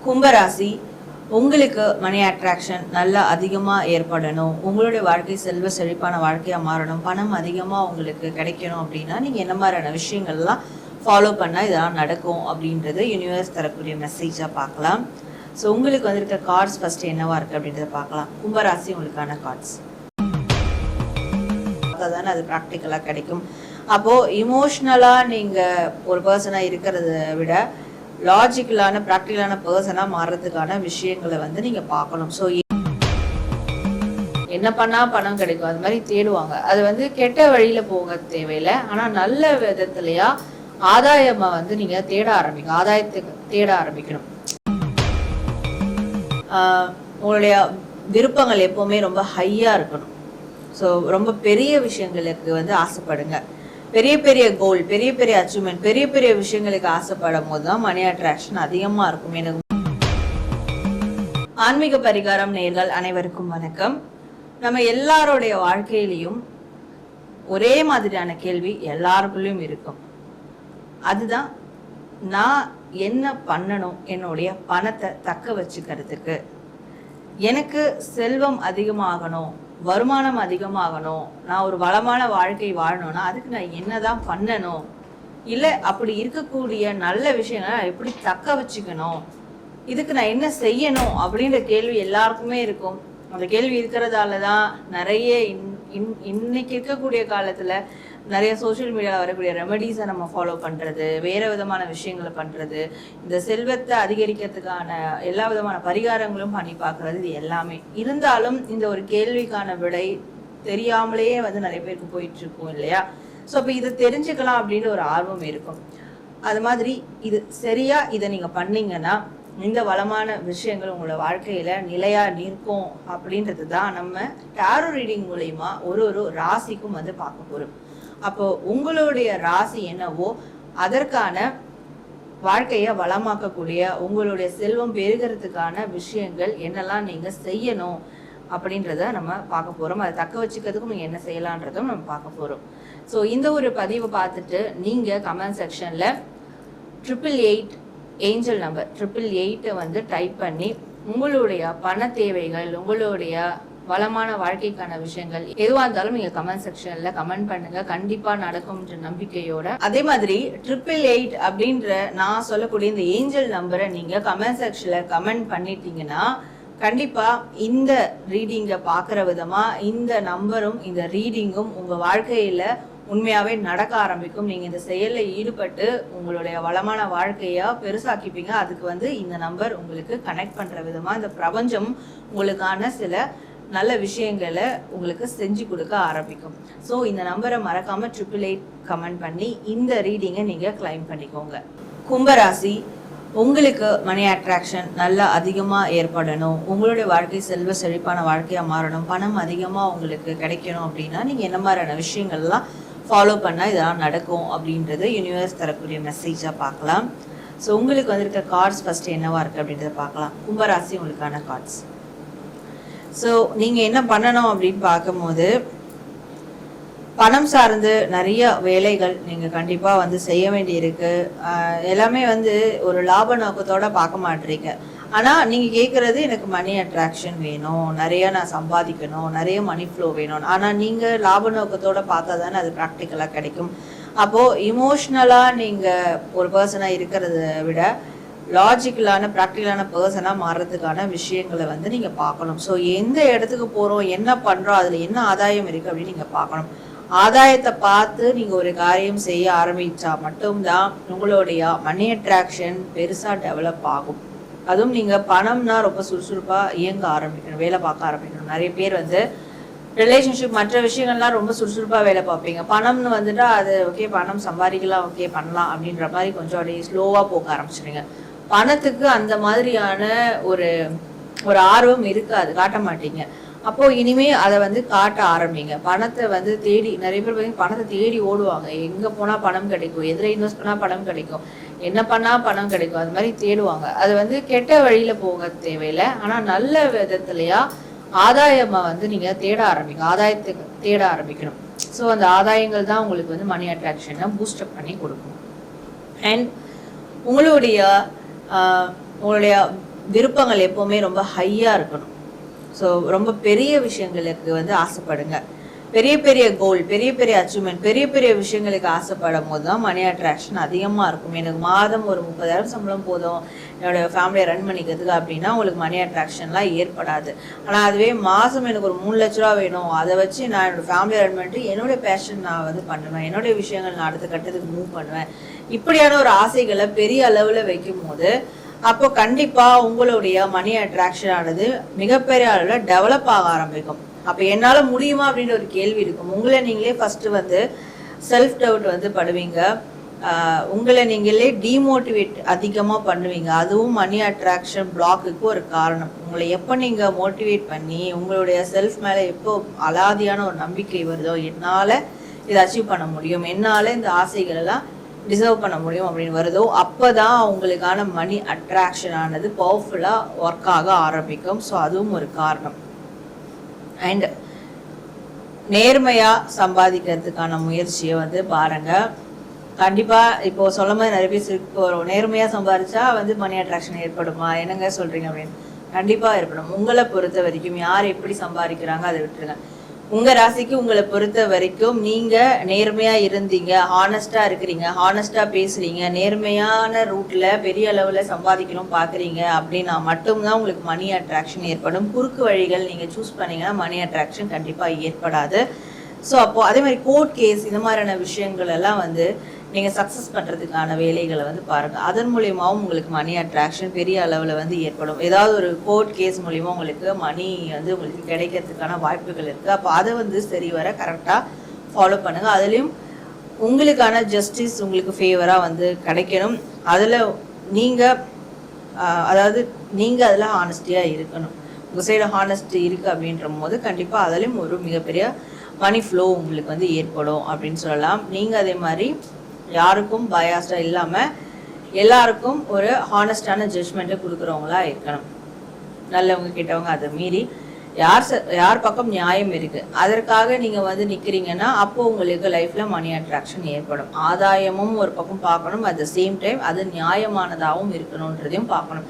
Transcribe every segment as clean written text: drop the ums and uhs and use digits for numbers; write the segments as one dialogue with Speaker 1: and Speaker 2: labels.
Speaker 1: கும்பராசி, உங்களுக்கு மணி அட்ராக்ஷன் நல்லா அதிகமாக ஏற்படணும், உங்களுடைய வாழ்க்கை செல்வ செழிப்பான வாழ்க்கையாக மாறணும், பணம் அதிகமாக உங்களுக்கு கிடைக்கணும் அப்படின்னா நீங்கள் என்ன மாதிரியான விஷயங்கள்லாம் ஃபாலோ பண்ணால் இதெல்லாம் நடக்கும் அப்படின்றது யூனிவர்ஸ் தரக்கூடிய மெசேஜாக பார்க்கலாம். ஸோ உங்களுக்கு வந்திருக்க கார்ட்ஸ் ஃபஸ்ட்டு என்னவா இருக்குது அப்படின்றத பார்க்கலாம். கும்பராசி உங்களுக்கான கார்ட்ஸ் தானே அது ப்ராக்டிக்கலாக கிடைக்கும். அப்போது இமோஷ்னலாக நீங்கள் ஒரு பர்சனாக இருக்கிறத விட லாஜிக்கலான ப்ராக்டிக்கலான பர்சனாக மாறுறதுக்கான விஷயங்களை வந்து நீங்கள் பார்க்கணும். ஸோ என்ன பண்ணால் பணம் கிடைக்கும் அது மாதிரி தேடுவாங்க. அது வந்து கெட்ட வழியில் போக தேவையில்லை, ஆனால் நல்ல விதத்துலையா ஆதாயமாக வந்து நீங்கள் தேட ஆரம்பிக்கணும், ஆதாயத்துக்கு தேட ஆரம்பிக்கணும். உங்களுடைய விருப்பங்கள் எப்போவுமே ரொம்ப ஹையாக இருக்கணும். ஸோ ரொம்ப பெரிய விஷயங்களுக்கு வந்து ஆசைப்படுங்க. பெரிய பெரிய கோல், பெரிய பெரிய அச்சீவ்மெண்ட், பெரிய பெரிய விஷயங்களுக்கு ஆசைப்படும் போது தான் மணி அட்ராக்ஷன் அதிகமாக இருக்கும். எனக்கு ஆன்மீக பரிகாரம் நேயர்கள் அனைவருக்கும் வணக்கம். நம்ம எல்லாருடைய வாழ்க்கையிலையும் ஒரே மாதிரியான கேள்வி எல்லாருக்குள்ளேயும் இருக்கும். அதுதான், நான் என்ன பண்ணணும் என்னுடைய பணத்தை தக்க வச்சுக்கிறதுக்கு? எனக்கு செல்வம் அதிகமாகணும், வருமானம் அதிகமாகணும், நான் ஒரு வளமான வாழ்க்கை வாழணும்னா அதுக்கு நான் என்னதான் பண்ணணும், இல்லை அப்படி இருக்கக்கூடிய நல்ல விஷயங்களை நான் எப்படி தக்க வச்சுக்கணும், இதுக்கு நான் என்ன செய்யணும் அப்படின்ற கேள்வி எல்லாருக்குமே இருக்கும். அந்த கேள்வி இருக்கிறதால தான் நிறைய இன்னைக்கு இருக்கக்கூடிய காலத்தில் நிறைய சோஷியல் மீடியாவில் வரக்கூடிய ரெமெடிஸை நம்ம ஃபாலோ பண்ணுறது, வேறு விதமான விஷயங்களை பண்ணுறது, இந்த செல்வத்தை அதிகரிக்கிறதுக்கான எல்லா விதமான பரிகாரங்களும் பண்ணி பார்க்குறது, இது எல்லாமே இருந்தாலும் இந்த ஒரு கேள்விக்கான விடை தெரியாமலேயே வந்து நிறைய பேருக்கு போயிட்டுருக்கும் இல்லையா? ஸோ அப்போ இதை தெரிஞ்சுக்கலாம் அப்படின்ற ஒரு ஆர்வம் இருக்கும். அது மாதிரி இது சரியா இதை நீங்கள் பண்ணீங்கன்னா இந்த வளமான விஷயங்கள் உங்களோட வாழ்க்கையில நிலையா நிற்கும் அப்படின்றது தான் நம்ம டாரோ ரீடிங் மூலயமா ஒரு ஒரு ராசிக்கும் வந்து பார்க்க போறோம். அப்போ உங்களுடைய ராசி என்னவோ அதற்கான வாழ்க்கையை வளமாக்கக்கூடிய, உங்களுடைய செல்வம் பெருகிறதுக்கான விஷயங்கள் என்னெல்லாம் நீங்க செய்யணும் அப்படின்றத நம்ம பார்க்க போறோம். அதை தக்க வச்சுக்கிறதுக்கும் நீங்க என்ன செய்யலான்றதும் நம்ம பார்க்க போறோம். ஸோ இந்த ஒரு பதிவை பார்த்துட்டு நீங்க கமெண்ட் செக்ஷன்ல 888 ஏஞ்சல் நம்பர் 888 வந்து டைப் பண்ணி உங்களுடைய பண தேவைகள், உங்களுடைய வளமான வாழ்க்கைக்கான விஷயங்கள் எதுவாக இருந்தாலும் நீங்க கமெண்ட் செக்ஷன்ல கமெண்ட் பண்ணுங்க. கண்டிப்பா நடக்கும்ன்ற நம்பிக்கையோட. அதே மாதிரி 888 அப்படின்ற நான் சொல்லக்கூடிய இந்த ஏஞ்சல் நம்பரை நீங்க கமெண்ட் செக்ஷன்ல கமெண்ட் பண்ணிட்டீங்கன்னா கண்டிப்பா இந்த ரீடிங்கை பார்க்குற விதமா இந்த நம்பரும் இந்த ரீடிங்கும் உங்க வாழ்க்கையில உண்மையாவே நடக்க ஆரம்பிக்கும். நீங்க இந்த செயலில் ஈடுபட்டு உங்களுடைய வளமான வாழ்க்கையா பெருசாக்கிப்பீங்க. அதுக்கு வந்து இந்த நம்பர் உங்களுக்கு கனெக்ட் பண்ற விதமா இந்த பிரபஞ்சம் உங்களுக்கான சில நல்ல விஷயங்களை உங்களுக்கு செஞ்சு கொடுக்க ஆரம்பிக்கும். ஸோ இந்த நம்பரை மறக்காம 888 கமெண்ட் பண்ணி இந்த ரீடிங்கை நீங்க கிளைம் பண்ணிக்கோங்க. கும்பராசி, உங்களுக்கு மணி அட்ராக்ஷன் நல்லா அதிகமாக ஏற்படணும், உங்களுடைய வாழ்க்கை செல்வ செழிப்பான வாழ்க்கையாக மாறணும், பணம் அதிகமாக உங்களுக்கு கிடைக்கணும் அப்படின்னா நீங்கள் என்ன மாதிரியான விஷயங்கள்லாம் ஃபாலோ பண்ணால் இதெல்லாம் நடக்கும் அப்படின்றது யூனிவர்ஸ் தரக்கூடிய மெசேஜாக பார்க்கலாம். ஸோ உங்களுக்கு வந்திருக்க கார்ட்ஸ் ஃபஸ்ட்டு என்னவா இருக்குது அப்படின்றத பார்க்கலாம். கும்பராசி உங்களுக்கான கார்ட்ஸ். ஸோ நீங்கள் என்ன பண்ணணும் அப்படின்னு பார்க்கும்போது, பணம் சார்ந்து நிறைய வேலைகள் நீங்கள் கண்டிப்பாக வந்து செய்ய வேண்டியிருக்கு. எல்லாமே வந்து ஒரு லாப நோக்கத்தோட பார்க்க மாட்டீங்க. ஆனால் நீங்கள் கேட்குறது எனக்கு மணி அட்ராக்ஷன் வேணும், நிறைய நான் சம்பாதிக்கணும், நிறைய மணி ஃப்ளோ வேணும். ஆனால் நீங்கள் லாப நோக்கத்தோட பார்த்தா தானே அது ப்ராக்டிக்கலாக கிடைக்கும். அப்போது இமோஷ்னலாக நீங்கள் ஒரு பர்சனாக இருக்கிறத விட லாஜிக்கலான ப்ராக்டிக்கலான பர்சனாக மாறுறதுக்கான விஷயங்களை வந்து நீங்கள் பார்க்கணும். ஸோ எந்த இடத்துக்கு போகிறோம், என்ன பண்ணுறோம், அதில் என்ன ஆதாயம் இருக்குது அப்படின்னு நீங்கள் பார்க்கணும். ஆதாயத்தை பார்த்து நீங்கள் ஒரு காரியம் செய்ய ஆரம்பித்தா மட்டும்தான் உங்களுடைய மணி அட்ராக்ஷன் பெருசாக டெவலப் ஆகும். அதுவும் நீங்கள் பணம்னா ரொம்ப சுறுசுறுப்பாக இயங்க ஆரம்பிக்கணும், வேலை பார்க்க ஆரம்பிக்கணும். நிறைய பேர் வந்து ரிலேஷன்ஷிப் மற்ற விஷயங்கள்லாம் ரொம்ப சுறுசுறுப்பாக வேலை பார்ப்பீங்க. பணம்னு வந்துட்டா அது ஓகே, பணம் சம்பாதிக்கலாம், ஓகே பண்ணலாம் அப்படின்ற மாதிரி கொஞ்சம் அப்படியே ஸ்லோவாக போக ஆரம்பிச்சிடுங்க. பணத்துக்கு அந்த மாதிரியான ஒரு ஆர்வம் இருக்காது, காட்ட மாட்டீங்க. அப்போது இனிமே அதை வந்து காட்ட ஆரம்பிங்க. பணத்தை வந்து தேடி நிறைய பேர் பார்த்தீங்கன்னா பணத்தை தேடி ஓடுவாங்க. எங்கே போனால் பணம் கிடைக்கும், எதில் இன்வெஸ்ட் பண்ணால் பணம் கிடைக்கும், என்ன பண்ணால் பணம் கிடைக்கும், அது மாதிரி தேடுவாங்க. அது வந்து கெட்ட வழியில் போக தேவையில்லை, ஆனால் நல்ல விதத்துலையா ஆதாயமாக வந்து நீங்கள் தேட ஆரம்பிங்க, ஆதாயத்துக்கு தேட ஆரம்பிக்கணும். ஸோ அந்த ஆதாயங்கள் தான் உங்களுக்கு வந்து மணி அட்ராக்ஷனை பூஸ்டப் பண்ணி கொடுக்கும். அண்ட் உங்களுடைய விருப்பங்கள் எப்போவுமே ரொம்ப ஹையாக இருக்கணும். ஸோ ரொம்ப பெரிய விஷயங்களுக்கு வந்து ஆசைப்படுங்க. பெரிய பெரிய கோல், பெரிய பெரிய அச்சீவ்மெண்ட், பெரிய பெரிய விஷயங்களுக்கு ஆசைப்படும் போது தான் மணி அட்ராக்ஷன் அதிகமாக இருக்கும். எனக்கு மாதம் ஒரு 30,000 சம்பளம் போதும் என்னோட ஃபேமிலியை ரன் பண்ணிக்கிறதுக்கு அப்படின்னா உங்களுக்கு மணி அட்ராக்ஷன்லாம் ஏற்படாது. ஆனால் அதுவே மாதம் எனக்கு ஒரு 3 லட்ச ரூபா வேணும், அதை வச்சு நான் என்னோட ஃபேமிலியை ரன் பண்ணிட்டு என்னோட பேஷன் நான் வந்து பண்ணுவேன், என்னுடைய விஷயங்கள் நான் அடுத்த கட்டத்துக்கு மூவ் பண்ணுவேன், இப்படியான ஒரு ஆசைகளை பெரிய அளவில் வைக்கும் போது அப்போ கண்டிப்பா உங்களுடைய மணி அட்ராக்ஷன் ஆனது மிகப்பெரிய அளவில் டெவலப் ஆக ஆரம்பிக்கும். அப்போ என்னால முடியுமா அப்படின்ற ஒரு கேள்வி இருக்கும். உங்களை நீங்களே ஃபர்ஸ்ட் வந்து செல்ஃப் டவுட் வந்து படுவீங்க. உங்களை நீங்களே டிமோட்டிவேட் அதிகமாக பண்ணுவீங்க. அதுவும் மணி அட்ராக்ஷன் பிளாக்குக்கு ஒரு காரணம். உங்களை எப்போ நீங்கள் மோட்டிவேட் பண்ணி உங்களுடைய செல்ஃப் மேலே எப்போ அலாதியான ஒரு நம்பிக்கை வருதோ, என்னால் இதை அச்சீவ் பண்ண முடியும், என்னால் இந்த ஆசைகள் எல்லாம் டிசர்வ் பண்ண முடியும் அப்படின்னு வருதோ, அப்போதான் உங்களுக்கான மணி அட்ராக்ஷன் ஆனது பவர்ஃபுல்லாக ஒர்க் ஆக ஆரம்பிக்கும். ஸோ அதுவும் ஒரு காரணம். அண்ட் நேர்மையாக சம்பாதிக்கிறதுக்கான முயற்சியை வந்து பாருங்கள். கண்டிப்பாக இப்போ சொல்ல மாதிரி நிறைய பேர் இப்போ நேர்மையாக சம்பாதிச்சா வந்து மணி அட்ராக்ஷன் ஏற்படுமா, என்னங்க சொல்கிறீங்க அப்படின்னு. கண்டிப்பாக ஏற்படும். உங்களை பொறுத்த வரைக்கும் யார் எப்படி சம்பாதிக்கிறாங்க அதை விட்டுருங்க. உங்கள் ராசிக்கு உங்களை பொறுத்த வரைக்கும் நீங்கள் நேர்மையாக இருந்தீங்க, ஹானஸ்டாக இருக்கிறீங்க, ஹானஸ்டாக பேசுகிறீங்க, நேர்மையான ரூட்டில் பெரிய அளவில் சம்பாதிக்கணும் பார்க்குறீங்க அப்படின்னா மட்டும்தான் உங்களுக்கு மணி அட்ராக்ஷன் ஏற்படும். குறுக்கு வழிகள் நீங்கள் சூஸ் பண்ணிங்கன்னா மணி அட்ராக்ஷன் கண்டிப்பாக ஏற்படாது. ஸோ அப்போது அதே மாதிரி கோர்ட் கேஸ் இந்த மாதிரியான விஷயங்கள் எல்லாம் வந்து நீங்கள் சக்ஸஸ் பண்ணுறதுக்கான வேலைகளை வந்து பாருங்கள். அதன் மூலியமாகவும் உங்களுக்கு மணி அட்ராக்ஷன் பெரிய அளவில் வந்து ஏற்படும். ஏதாவது ஒரு கோர்ட் கேஸ் மூலிமா உங்களுக்கு மணி வந்து உங்களுக்கு கிடைக்கிறதுக்கான வாய்ப்புகள் இருக்குது. அப்போ அதை வந்து சரி வர கரெக்டாக ஃபாலோ பண்ணுங்கள். அதுலேயும் உங்களுக்கான ஜஸ்டிஸ் உங்களுக்கு ஃபேவராக வந்து கிடைக்கணும். அதில் நீங்கள் அதாவது நீங்கள் அதில் ஹானஸ்டியாக இருக்கணும். உங்கள் சைடு ஹானஸ்டி இருக்குது அப்படின்ற போது கண்டிப்பாக அதிலையும் ஒரு மிகப்பெரிய மணி ஃப்ளோ உங்களுக்கு வந்து ஏற்படும் அப்படின்னு சொல்லலாம். நீங்கள் அதே மாதிரி யாருக்கும் பயாஸ்டாக இல்லாமல் எல்லாருக்கும் ஒரு ஹானஸ்டான ஜட்ஜ்மெண்ட்டை கொடுக்குறவங்களா இருக்கணும். நல்லவங்க கிட்டவங்க அதை மீறி யார் பக்கம் நியாயம் இருக்குது அதற்காக நீங்கள் வந்து நிற்கிறீங்கன்னா அப்போ உங்களுக்கு லைஃப்பில் மணி அட்ராக்ஷன் ஏற்படும். ஆதாயமும் ஒரு பக்கம் பார்க்கணும், அட் த சேம் டைம் அது நியாயமானதாகவும் இருக்கணுன்றதையும் பார்க்கணும்.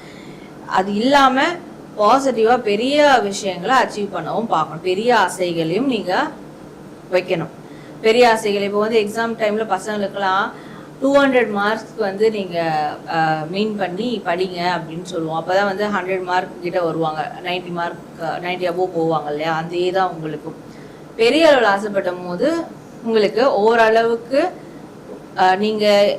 Speaker 1: அது இல்லாமல் பாசிட்டிவாக பெரிய விஷயங்களை அச்சீவ் பண்ணவும் பார்க்கணும். பெரிய ஆசைகளையும் நீங்கள் வைக்கணும். பெரிய ஆசைகள் இப்போ வந்து எக்ஸாம் டைமில் பசங்களுக்கெல்லாம் 200 மார்க்ஸ்க்கு வந்து நீங்கள் மீன் பண்ணி படிங்க அப்படின்னு சொல்லுவோம். அப்போ தான் வந்து 100 மார்க் கிட்ட வருவாங்க, 90 அபோவ் போவாங்க இல்லையா. அதே தான் உங்களுக்கும் பெரிய அளவில் ஆசைப்பட்ட போது உங்களுக்கு ஓரளவுக்கு நீங்கள்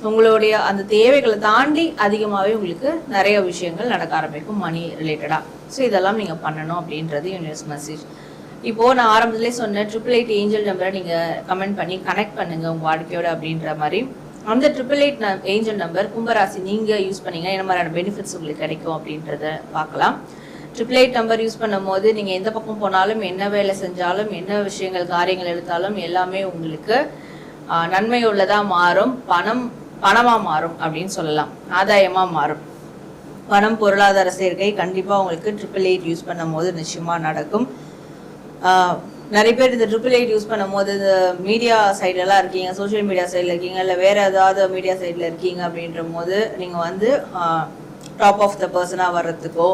Speaker 1: உங்களுடைய அந்த தேவைகளை தாண்டி அதிகமாகவே உங்களுக்கு நிறைய விஷயங்கள் நடக்க ஆரம்பிக்கும் மணி ரிலேட்டடாக. ஸோ இதெல்லாம் நீங்கள் பண்ணணும் அப்படின்றது யூனிவர்ஸ் மெசேஜ். இப்போது நான் ஆரம்பத்துலேயே சொன்னேன் 888 ஏஞ்சல் நம்பரை நீங்கள் கமெண்ட் பண்ணி கனெக்ட் பண்ணுங்கள் உங்கள் வாழ்க்கையோட அப்படின்ற மாதிரி. அந்த 888 ஏஞ்சல் நம்பர் கும்பராசி நீங்கள் யூஸ் பண்ணிங்கன்னா என்ன மாதிரியான பெனிஃபிட்ஸ் உங்களுக்கு கிடைக்கும் அப்படின்றத பார்க்கலாம். 888 நம்பர் யூஸ் பண்ணும் போது நீங்கள் எந்த பக்கம் போனாலும், என்ன வேலை செஞ்சாலும், என்ன விஷயங்கள் காரியங்கள் எடுத்தாலும் எல்லாமே உங்களுக்கு நன்மை உள்ளதாக மாறும். பணமாக மாறும் அப்படின்னு சொல்லலாம், ஆதாயமாக மாறும். பணம் பொருளாதார சேர்க்கை கண்டிப்பாக உங்களுக்கு 888 யூஸ் பண்ணும் போது நிச்சயமாக நடக்கும். நிறைய பேர் இந்த 888 யூஸ் பண்ணும் போது இந்த மீடியா சைட்லலாம் இருக்கீங்க, சோஷியல் மீடியா சைடில் இருக்கீங்க, இல்லை வேறு ஏதாவது மீடியா சைடில் இருக்கீங்க அப்படின்ற போது நீங்கள் வந்து டாப் ஆஃப் த பர்சனாக வர்றதுக்கோ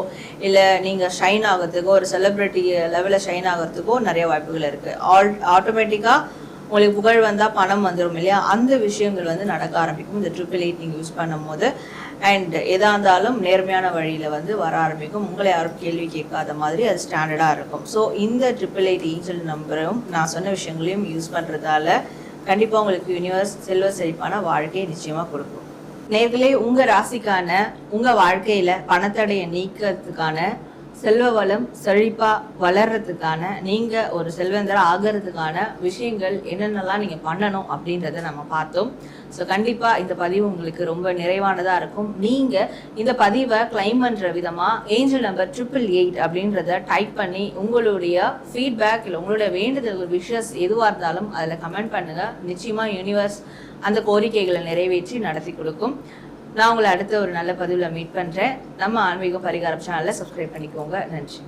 Speaker 1: இல்லை நீங்கள் ஷைன் ஆகிறதுக்கோ ஒரு செலிப்ரிட்டி லெவலில் ஷைன் ஆகிறதுக்கோ நிறைய வாய்ப்புகள் இருக்குது. ஆட்டோமேட்டிக்காக உங்களுக்கு புகழ் வந்தால் பணம் வந்துடும் இல்லையா. அந்த விஷயங்கள் வந்து நடக்க ஆரம்பிக்கும் இந்த 888 நீங்கள் யூஸ் பண்ணும் போது. அண்ட் எதாக இருந்தாலும் நேர்மையான வழியில் வந்து வர ஆரம்பிக்கும். உங்களை யாரும் கேள்வி கேட்காத மாதிரி அது ஸ்டாண்டர்டாக இருக்கும். ஸோ இந்த 888 ஏஞ்சல் நம்பரும் நான் சொன்ன விஷயங்களையும் யூஸ் பண்ணுறதால கண்டிப்பாக உங்களுக்கு யூனிவர்ஸ் செல்வ செழிப்பான வாழ்க்கையை நிச்சயமாக கொடுக்கும். நேர்களே, உங்கள் ராசிக்கான உங்கள் வாழ்க்கையில் பணத்தடையை நீக்கிறதுக்கான செல்வ வளம் செழிப்பாக வளர்கிறதுக்கான நீங்கள் ஒரு செல்வந்தர் ஆகிறதுக்கான விஷயங்கள் என்னென்னலாம் நீங்கள் பண்ணணும் அப்படின்றத நம்ம பார்த்தோம். ஸோ கண்டிப்பாக இந்த பதிவு உங்களுக்கு ரொம்ப நிறைவானதாக இருக்கும். நீங்கள் இந்த பதிவை கிளைம் பண்ணுற விதமாக ஏஞ்சல் நம்பர் 888 அப்படின்றத டைப் பண்ணி உங்களுடைய ஃபீட்பேக் இல்லை உங்களுடைய வேண்டுதல் விஷஸ் எதுவாக இருந்தாலும் அதில் கமெண்ட் பண்ணுங்கள். நிச்சயமாக யூனிவர்ஸ் அந்த கோரிக்கைகளை நிறைவேற்றி நடத்தி கொடுக்கும். நான் உங்களை அடுத்த ஒரு நல்ல பதிவில் மீட் பண்ணுறேன். நம்ம ஆன்மீகம் பரிகாரம் சேனலில் சப்ஸ்கிரைப் பண்ணிக்கோங்க. நன்றி.